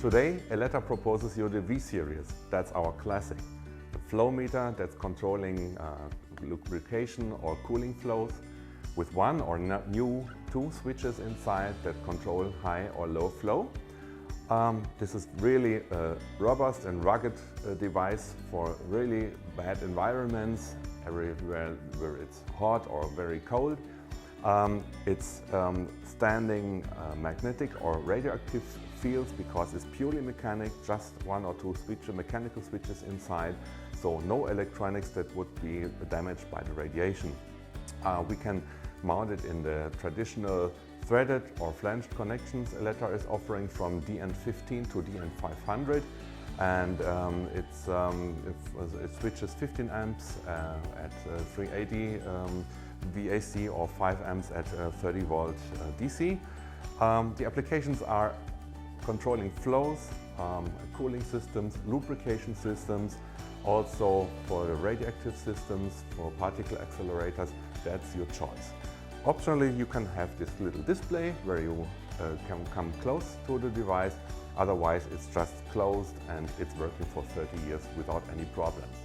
Today, Eletta proposes you the V series. That's our classic. The flow meter that's controlling lubrication or cooling flows with one or new two switches inside that control high or low flow. This is really a robust and rugged device for really bad environments, everywhere where it's hot or very cold. It's standing magnetic or radioactive fields because it's purely mechanic, just one or two mechanical switches inside, so no electronics that would be damaged by the radiation. We can mount it in the traditional threaded or flanged connections Eletta is offering from DN15 to DN500, and it switches 15 amps at 380 VAC or 5 amps at 30 volt DC. The applications are controlling flows, cooling systems, lubrication systems, also for the radioactive systems, for particle accelerators. That's your choice. Optionally, you can have this little display where you can come close to the device. Otherwise, it's just closed and it's working for 30 years without any problems.